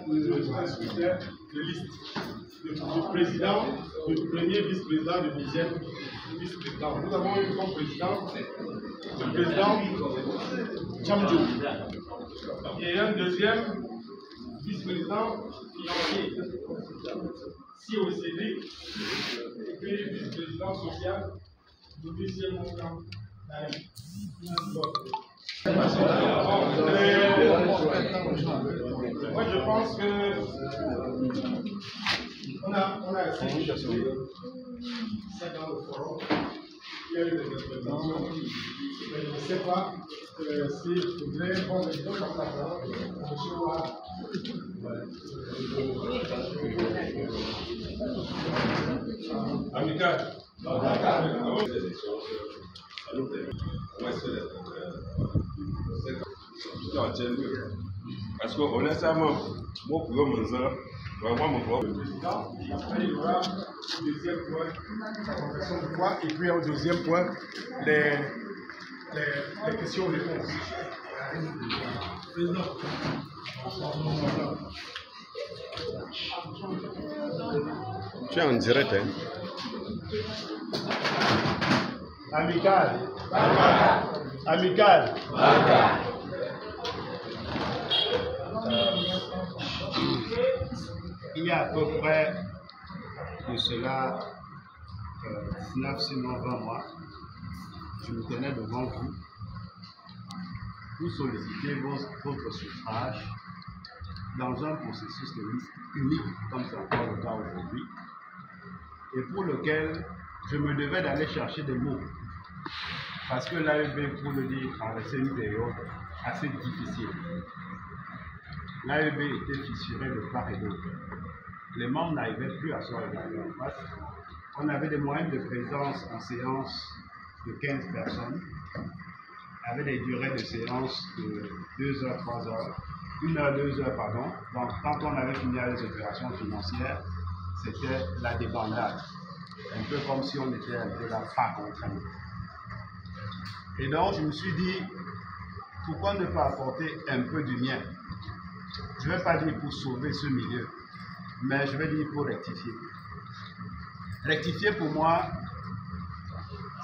un scrutin de liste. Le président, le premier vice-président, le deuxième vice-président. Nous avons eu comme président le président Tchamdjo et un deuxième vice-président financier, COCD, et puis vice-président social, le deuxième montant. Moi, je pense que on a assez de ça dans le forum. Il y a eu des interventions. Mais je ne sais pas s'il faudrait prendre les deux comme la parole. Amical. Parce que honnêtement, moi pour me dire, vraiment mon problème. Après, il y aura au deuxième point la confession de foi et puis au deuxième point les questions-réponses. Tu es en direct, hein? Amical. Amical. Il y a à peu près de cela 9 sinon 20 mois, je me tenais devant vous pour solliciter votre suffrage dans un processus de liste unique, comme c'est encore le cas aujourd'hui, et pour lequel je me devais d'aller chercher des mots. Parce que l'AEB, pour le dire, traversait une période assez difficile. L'AEB était fissurée de part et d'autre. Les membres n'arrivaient plus à se regarder en face. On avait des moyennes de présence en séance de 15 personnes, avec des durées de séance de 2 heures, 3 heures, 1 heure, 2 heures, pardon. Donc, quand on avait fini les opérations financières, c'était la débandade. Un peu comme si on était un peu là, pas contraint. Et donc, je me suis dit, pourquoi ne pas apporter un peu du mien? Je ne vais pas dire pour sauver ce milieu, mais je vais dire pour rectifier. Rectifier pour moi,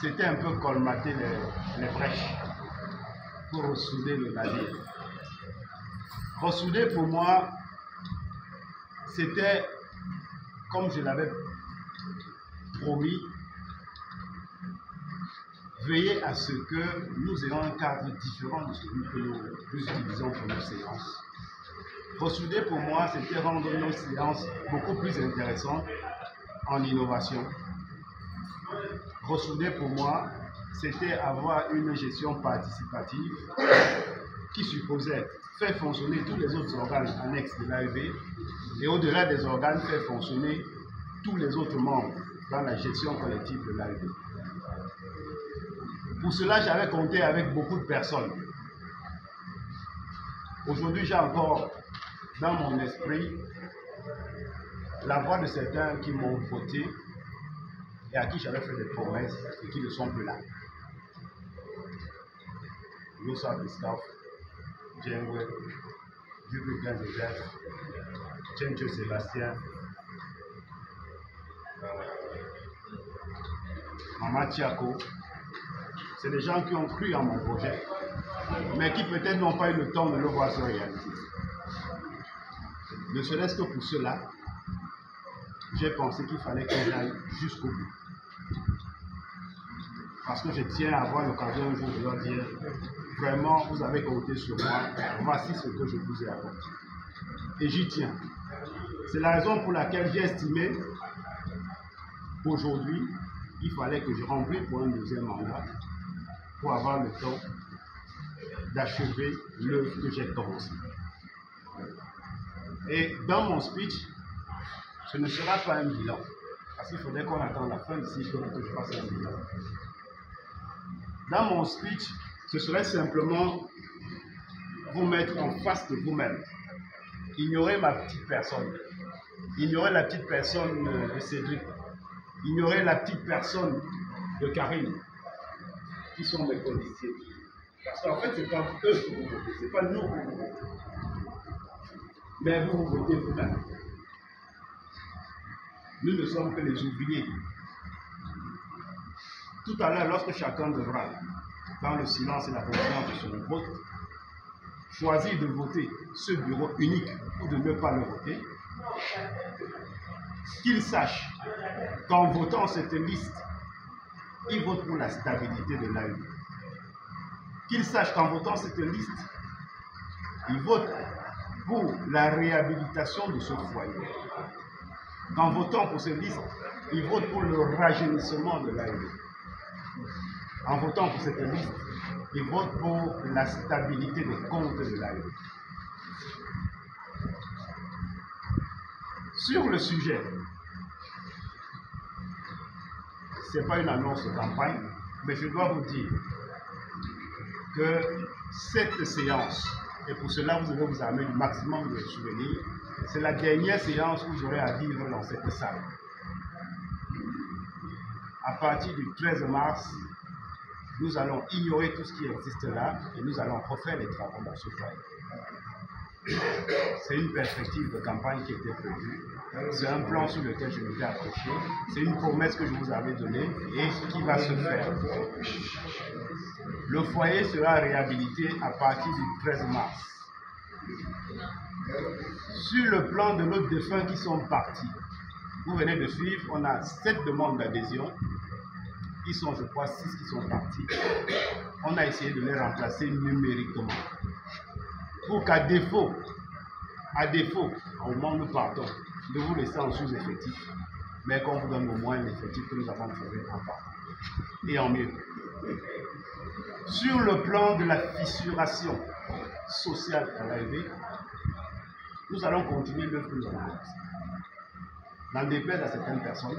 c'était un peu colmater les brèches pour ressouder le navire. Ressouder pour moi, c'était, comme je l'avais promis, veiller à ce que nous ayons un cadre différent de celui que nous utilisons pour nos séances. Ressouder pour moi, c'était rendre nos séances beaucoup plus intéressantes en innovation. Ressouder pour moi, c'était avoir une gestion participative qui supposait faire fonctionner tous les autres organes annexes de l'AEB et au-delà des organes, faire fonctionner tous les autres membres dans la gestion collective de l'AEB. Pour cela, j'avais compté avec beaucoup de personnes. Aujourd'hui, j'ai encore dans mon esprit la voix de certains qui m'ont voté et à qui j'avais fait des promesses et qui ne sont plus là. Youssa Christophe, Djengwe, Dubuquin Joseph, Tchencho Sébastien, Mama Tiako. C'est des gens qui ont cru en mon projet, mais qui peut-être n'ont pas eu le temps de le voir se réaliser. Ne serait-ce que pour cela, j'ai pensé qu'il fallait que j'aille jusqu'au bout. Parce que je tiens à avoir l'occasion un jour de leur dire, vraiment, vous avez compté sur moi, voici ce que je vous ai apporté. Et j'y tiens. C'est la raison pour laquelle j'ai estimé qu'aujourd'hui, il fallait que je remplisse pour un deuxième mandat, pour avoir le temps d'achever l'œuvre que j'ai commencée. Et dans mon speech, ce ne sera pas un bilan, parce qu'il faudrait qu'on attende la fin d'ici pour que je fasse un bilan. Dans mon speech, ce serait simplement vous mettre en face de vous-même. Ignorer ma petite personne, ignorer la petite personne de Cédric, ignorer la petite personne de Karine, qui sont mes policiers. Parce qu'en fait, c'est pas eux que vous votez, c'est pas nous que vous votez. mais vous votez vous-même. Nous ne sommes que les ouvriers. Tout à l'heure, lorsque chacun devra, dans le silence et la confiance de son vote, choisir de voter ce bureau unique ou de ne pas le voter, qu'il sache qu'en votant cette liste, il vote pour la stabilité de l'AEB. Qu'il sache qu'en votant cette liste, il vote pour la réhabilitation de ce foyer. Qu'en votant pour cette liste, il vote pour le rajeunissement de l'AEB. En votant pour cette liste, il vote pour la stabilité des comptes de l'AEB. Sur le sujet, ce n'est pas une annonce de campagne, mais je dois vous dire que cette séance, et pour cela vous devez vous amener le maximum de souvenirs, c'est la dernière séance que j'aurai à vivre dans cette salle. À partir du 13 mars, nous allons ignorer tout ce qui existe là et nous allons refaire les travaux dans ce foyer. C'est une perspective de campagne qui était prévue. C'est un plan sur lequel je m'étais accroché. C'est une promesse que je vous avais donnée et qui va se faire. Le foyer sera réhabilité à partir du 13 mars. Sur le plan de nos défunts qui sont partis, vous venez de suivre, on a 7 demandes d'adhésion. Ils sont, je crois, 6 qui sont partis. On a essayé de les remplacer numériquement. Pour qu'à défaut, au moment où nous partons, de vous laisser en sous-effectif, mais qu'on vous donne au moins l'effectif que nous avons trouvé en partant. Et en mieux. Sur le plan de la fissuration sociale à l'AEB, nous allons continuer l'œuvre que nous avons commencé. N'en déplaise à certaines personnes,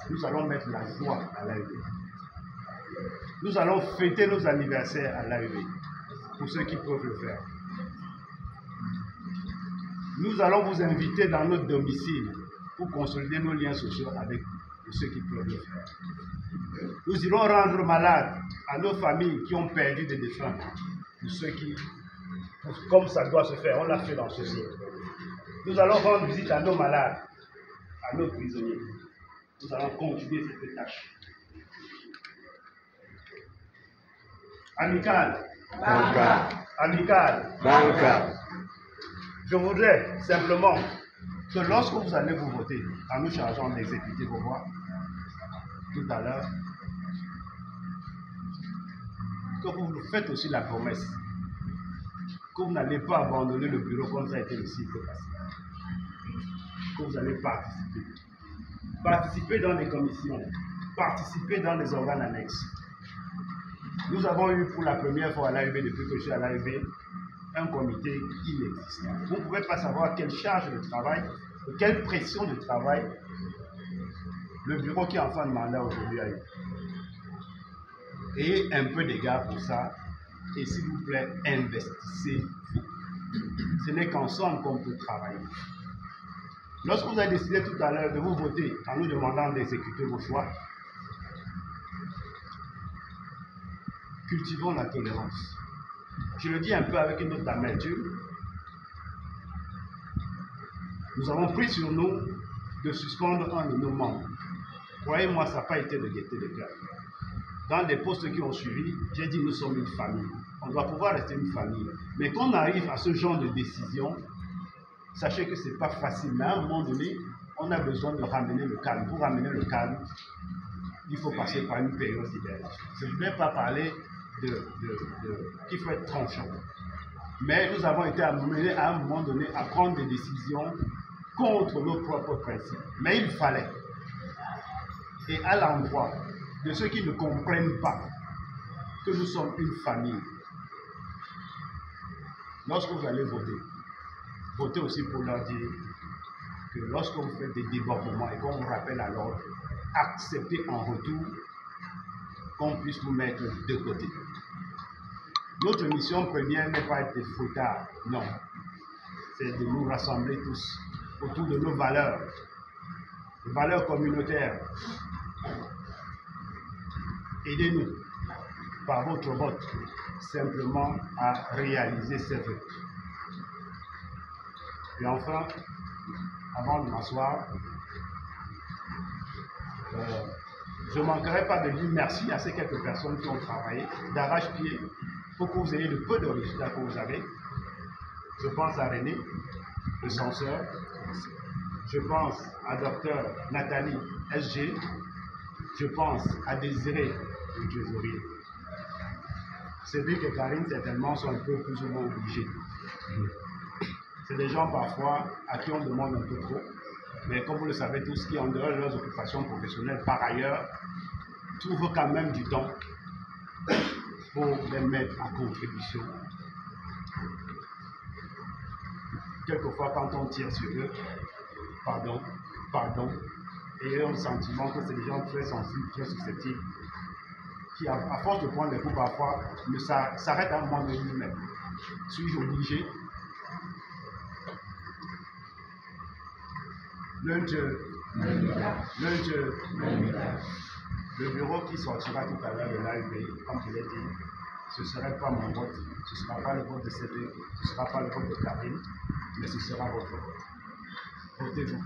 nous allons mettre la joie à l'AEB. Nous allons fêter nos anniversaires à l'AEB, pour ceux qui peuvent le faire. Nous allons vous inviter dans notre domicile pour consolider nos liens sociaux avec ceux qui peuvent le faire. Nous irons rendre malade à nos familles qui ont perdu des défunts, pour ceux qui, comme ça doit se faire, on l'a fait dans ce siècle. Nous allons rendre visite à nos malades, à nos prisonniers. Nous allons continuer cette tâche. Amical. Banca. Amical. Banca. Je voudrais simplement que lorsque vous allez vous voter, en nous chargeant d'exécuter vos voix, tout à l'heure, que vous nous faites aussi la promesse que vous n'allez pas abandonner le bureau comme ça a été le cycle passé. Que vous allez participer. Participer dans les commissions, participer dans les organes annexes. Nous avons eu pour la première fois à l'AEB, depuis que je suis à l'AEB, un comité inexistant. Vous ne pouvez pas savoir quelle charge de travail, quelle pression de travail le bureau qui est en fin de mandat aujourd'hui a eu. Ayez un peu d'égard pour ça et s'il vous plaît, investissez-vous. Ce n'est qu'ensemble qu'on peut travailler. Lorsque vous avez décidé tout à l'heure de vous voter en nous demandant d'exécuter vos choix, cultivons la tolérance. Je le dis un peu avec une autre amertume. Nous avons pris sur nous de suspendre un de nos membres. Croyez-moi, ça n'a pas été de gaieté de cœur. Dans les postes qui ont suivi, j'ai dit nous sommes une famille. On doit pouvoir rester une famille. Mais quand on arrive à ce genre de décision, sachez que ce n'est pas facile. Mais à un moment donné, on a besoin de ramener le calme. Pour ramener le calme, il faut passer par une période d'hibernation. Je ne voudrais pas parler qu'il faut être tranchant. Mais nous avons été amenés à un moment donné à prendre des décisions contre nos propres principes. Mais il fallait. Et à l'endroit de ceux qui ne comprennent pas que nous sommes une famille, lorsque vous allez voter, votez aussi pour leur dire que lorsque vous faites des débordements et qu'on vous rappelle à l'ordre, acceptez en retour qu'on puisse nous mettre de côté. Notre mission première n'est pas être des foutards, non. C'est de nous rassembler tous autour de nos valeurs, les valeurs communautaires. Aidez-nous par votre vote simplement à réaliser ces vœux. Et enfin, avant de m'asseoir, je ne manquerai pas de dire merci à ces quelques personnes qui ont travaillé d'arrache-pied pour que vous ayez le peu de résultats que vous avez. Je pense à René, le censeur. Je pense à Dr Nathalie SG. Je pense à Désiré, le trésorier. Cédric et Karine, certainement, sont un peu plus ou moins obligés. C'est des gens parfois à qui on demande un peu trop. Mais comme vous le savez tous, qui en dehors de leurs occupations professionnelles, par ailleurs, trouvent quand même du temps pour les mettre à contribution. Quelquefois, quand on tire sur eux, pardon, et ils ont le sentiment que c'est des gens très sensibles, très susceptibles, qui, à force de prendre des coups parfois, s'arrêtent à un moment donné même. Suis-je obligé? Le bureau qui sortira tout à l'heure de l'AEP, comme je l'ai dit, ce ne serait pas mon vote, ce ne sera pas le vote de CD, ce ne sera pas le vote de Karine, mais ce sera votre vote. Votez-vous.